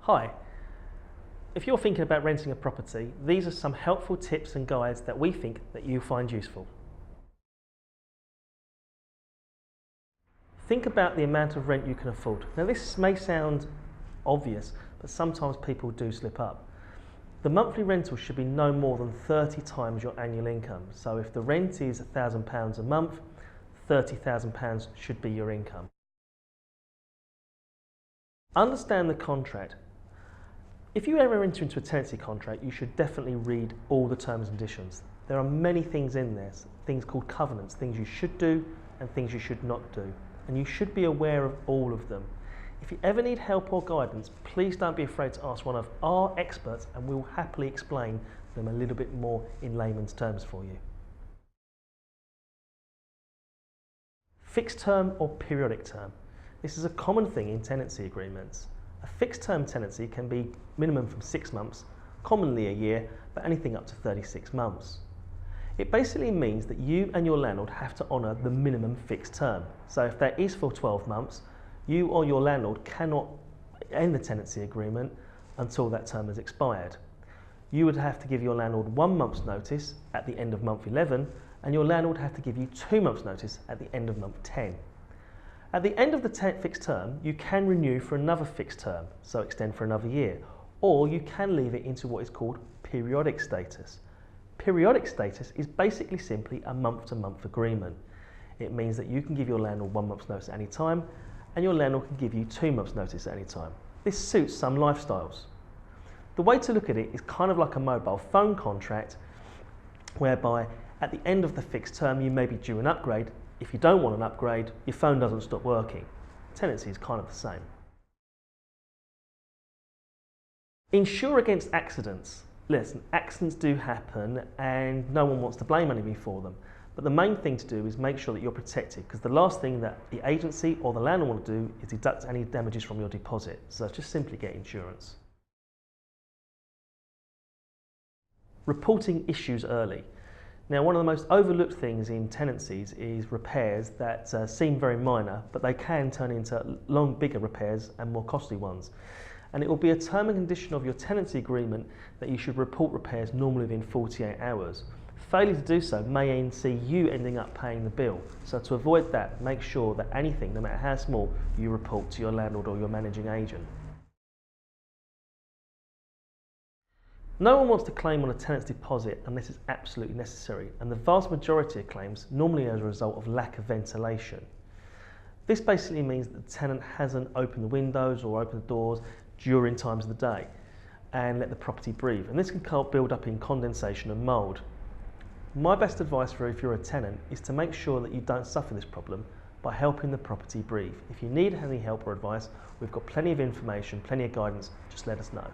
Hi, if you're thinking about renting a property, these are some helpful tips and guides that we think that you'll find useful. Think about the amount of rent you can afford. Now this may sound obvious, but sometimes people do slip up. The monthly rental should be no more than 30 times your annual income. So if the rent is £1,000 a month, £30,000 should be your income. Understand the contract. If you ever enter into a tenancy contract, you should definitely read all the terms and conditions. There are many things in there, things called covenants, things you should do and things you should not do. And you should be aware of all of them. If you ever need help or guidance, please don't be afraid to ask one of our experts and we'll happily explain them a little bit more in layman's terms for you. Fixed term or periodic term. This is a common thing in tenancy agreements. A fixed term tenancy can be minimum from 6 months, commonly a year, but anything up to 36 months. It basically means that you and your landlord have to honour the minimum fixed term. So if that is for 12 months, you or your landlord cannot end the tenancy agreement until that term has expired. You would have to give your landlord 1 month's notice at the end of month 11, and your landlord would have to give you 2 months' notice at the end of month 10. At the end of the fixed term, you can renew for another fixed term, so extend for another year, or you can leave it into what is called periodic status. Periodic status is basically simply a month-to-month agreement. It means that you can give your landlord 1 month's notice at any time, and your landlord can give you 2 months' notice at any time. This suits some lifestyles. The way to look at it is kind of like a mobile phone contract, whereby at the end of the fixed term you may be due an upgrade. If you don't want an upgrade, your phone doesn't stop working. Tenancy is kind of the same. Insure against accidents. Listen, accidents do happen and no one wants to blame anybody for them. But the main thing to do is make sure that you're protected, because the last thing that the agency or the landlord want to do is deduct any damages from your deposit. So just simply get insurance. Reporting issues early. Now, one of the most overlooked things in tenancies is repairs that seem very minor, but they can turn into long, bigger repairs and more costly ones. And it will be a term and condition of your tenancy agreement that you should report repairs normally within 48 hours. Failure to do so may see you ending up paying the bill. So to avoid that, make sure that anything, no matter how small, you report to your landlord or your managing agent. No one wants to claim on a tenant's deposit unless it's absolutely necessary, and the vast majority of claims normally as a result of lack of ventilation. This basically means that the tenant hasn't opened the windows or opened the doors during times of the day and let the property breathe, and this can build up in condensation and mould. My best advice for if you're a tenant is to make sure that you don't suffer this problem by helping the property breathe. If you need any help or advice, we've got plenty of information, plenty of guidance, just let us know.